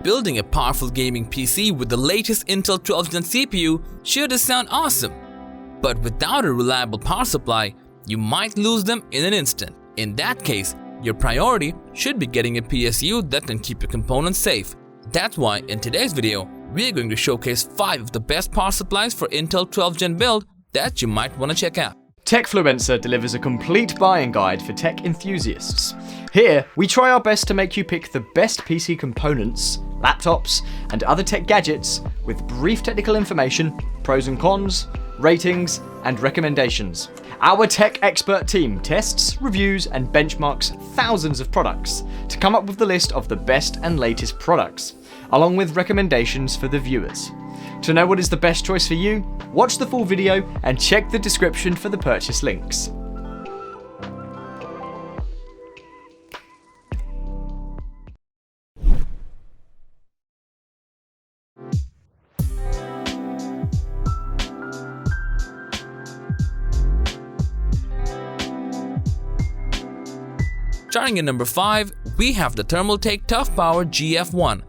Building a powerful gaming PC with the latest Intel 12th Gen CPU sure does sound awesome. But without a reliable power supply, you might lose them in an instant. In that case, your priority should be getting a PSU that can keep your components safe. That's why in today's video, we are going to showcase 5 of the best power supplies for Intel 12th Gen build that you might want to check out. Techfluencer delivers a complete buying guide for tech enthusiasts. Here, we try our best to make you pick the best PC components, laptops, and other tech gadgets with brief technical information, pros and cons, ratings, and recommendations. Our tech expert team tests, reviews, and benchmarks thousands of products to come up with the list of the best and latest products, along with recommendations for the viewers. To know what is the best choice for you, watch the full video and check the description for the purchase links. Starting at number 5, we have the Thermaltake Tough Power GF1,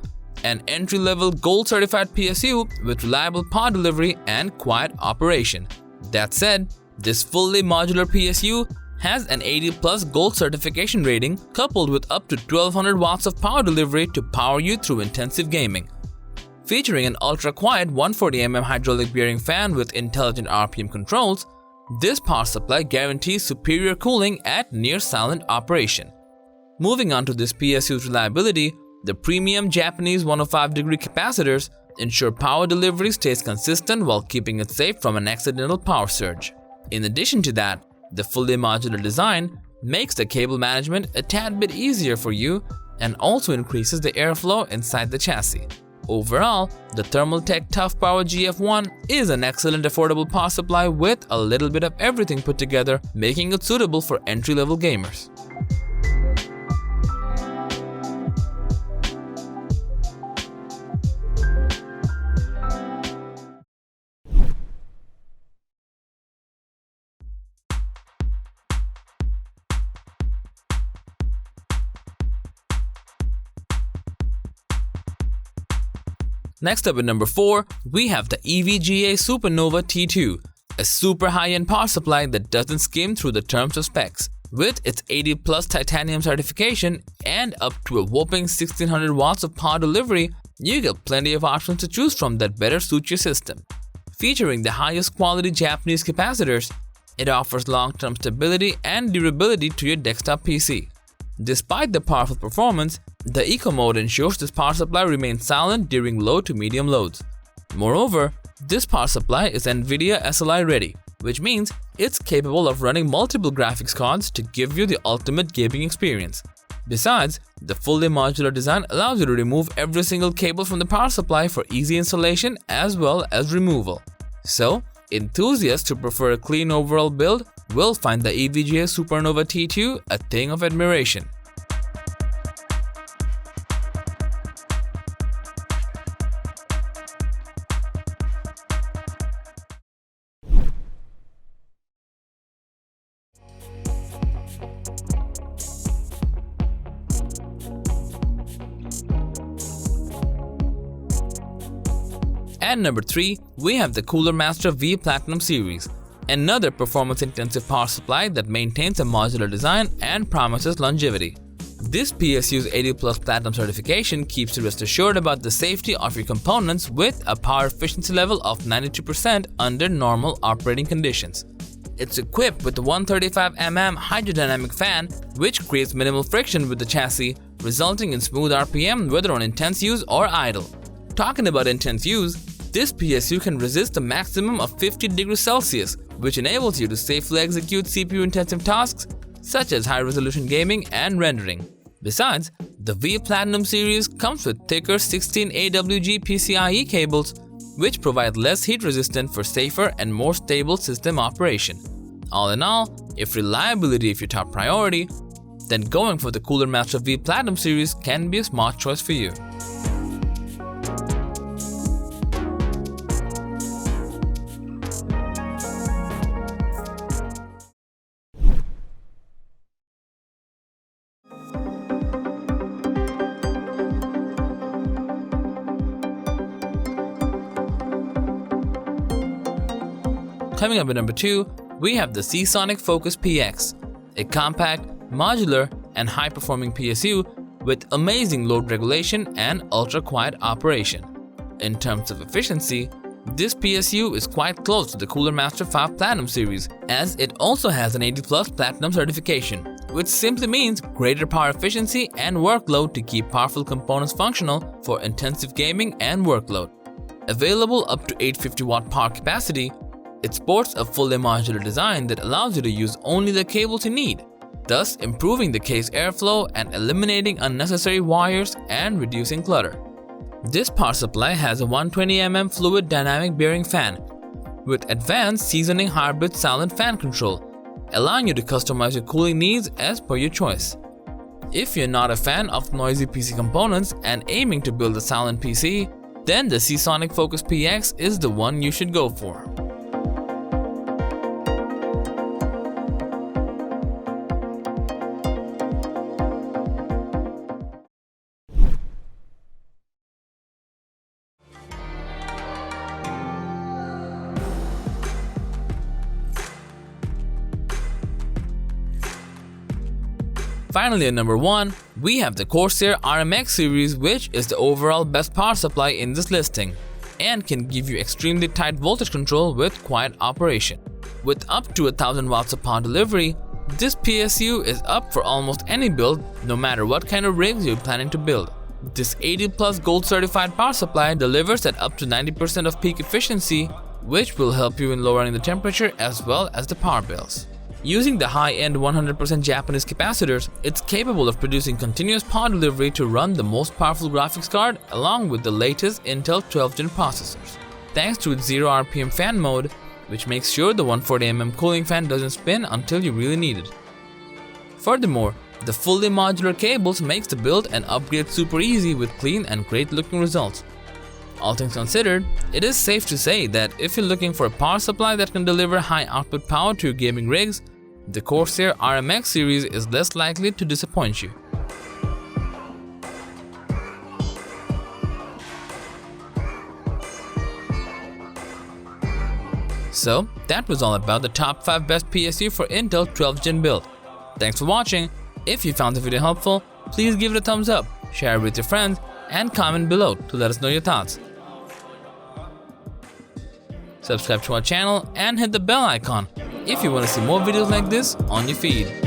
an entry-level gold-certified PSU with reliable power delivery and quiet operation. That said, this fully modular PSU has an 80+ gold certification rating coupled with up to 1200 watts of power delivery to power you through intensive gaming. Featuring an ultra-quiet 140mm hydraulic bearing fan with intelligent RPM controls, this power supply guarantees superior cooling at near-silent operation. Moving on to this PSU's reliability, the premium Japanese 105-degree capacitors ensure power delivery stays consistent while keeping it safe from an accidental power surge. In addition to that, the fully modular design makes the cable management a tad bit easier for you and also increases the airflow inside the chassis. Overall, the Thermaltake Tough Power GF1 is an excellent affordable power supply with a little bit of everything put together, making it suitable for entry-level gamers. Next up at number 4, we have the EVGA Supernova T2, a super high-end power supply that doesn't skim through the terms of specs. With its 80+ titanium certification and up to a whopping 1600 watts of power delivery, you get plenty of options to choose from that better suit your system. Featuring the highest quality Japanese capacitors, it offers long-term stability and durability to your desktop PC. Despite the powerful performance, the Eco mode ensures this power supply remains silent during low to medium loads. Moreover, this power supply is NVIDIA SLI ready, which means it's capable of running multiple graphics cards to give you the ultimate gaming experience. Besides, the fully modular design allows you to remove every single cable from the power supply for easy installation as well as removal. So, enthusiasts who prefer a clean overall build will find the EVGA Supernova T2 a thing of admiration. At number 3, we have the Cooler Master V Platinum series, another performance-intensive power supply that maintains a modular design and promises longevity. This PSU's 80+ Platinum certification keeps you rest assured about the safety of your components with a power efficiency level of 92% under normal operating conditions. It's equipped with a 135mm hydrodynamic fan, which creates minimal friction with the chassis, resulting in smooth RPM whether on intense use or idle. Talking about intense use, this PSU can resist a maximum of 50 degrees Celsius, which enables you to safely execute CPU-intensive tasks such as high-resolution gaming and rendering. Besides, the V Platinum series comes with thicker 16 AWG PCIe cables, which provide less heat resistance for safer and more stable system operation. All in all, if reliability is your top priority, then going for the Cooler Master V Platinum series can be a smart choice for you. Coming up at number 2, we have the Seasonic Focus PX, a compact, modular, and high-performing PSU with amazing load regulation and ultra-quiet operation. In terms of efficiency, this PSU is quite close to the Cooler Master 5 Platinum series, as it also has an 80+ Platinum certification, which simply means greater power efficiency and workload to keep powerful components functional for intensive gaming and workload. Available up to 850 watt power capacity, it sports a fully modular design that allows you to use only the cables you need, thus improving the case airflow and eliminating unnecessary wires and reducing clutter. This power supply has a 120 mm fluid dynamic bearing fan with advanced seasoning hybrid silent fan control, allowing you to customize your cooling needs as per your choice. If you're not a fan of noisy PC components and aiming to build a silent PC, then the Seasonic Focus PX is the one you should go for. Finally, at number 1, we have the Corsair Rmx series, which is the overall best power supply in this listing and can give you extremely tight voltage control with quiet operation. With up to 1000 watts of power delivery, this PSU is up for almost any build, no matter what kind of rigs you're planning to build. This 80+ gold certified power supply delivers at up to 90% of peak efficiency, which will help you in lowering the temperature as well as the power bills. Using the high-end 100% Japanese capacitors, it's capable of producing continuous power delivery to run the most powerful graphics card along with the latest Intel 12th Gen processors. Thanks to its 0 RPM fan mode, which makes sure the 140 mm cooling fan doesn't spin until you really need it. Furthermore, the fully modular cables makes the build and upgrade super easy with clean and great looking results. All things considered, it is safe to say that if you're looking for a power supply that can deliver high output power to your gaming rigs, the Corsair Rmx series is less likely to disappoint you. So, that was all about the top 5 best PSU for Intel 12th Gen build. Thanks for watching. If you found the video helpful, please give it a thumbs up, share it with your friends, and comment below to let us know your thoughts. Subscribe to our channel and hit the bell icon if you want to see more videos like this on your feed.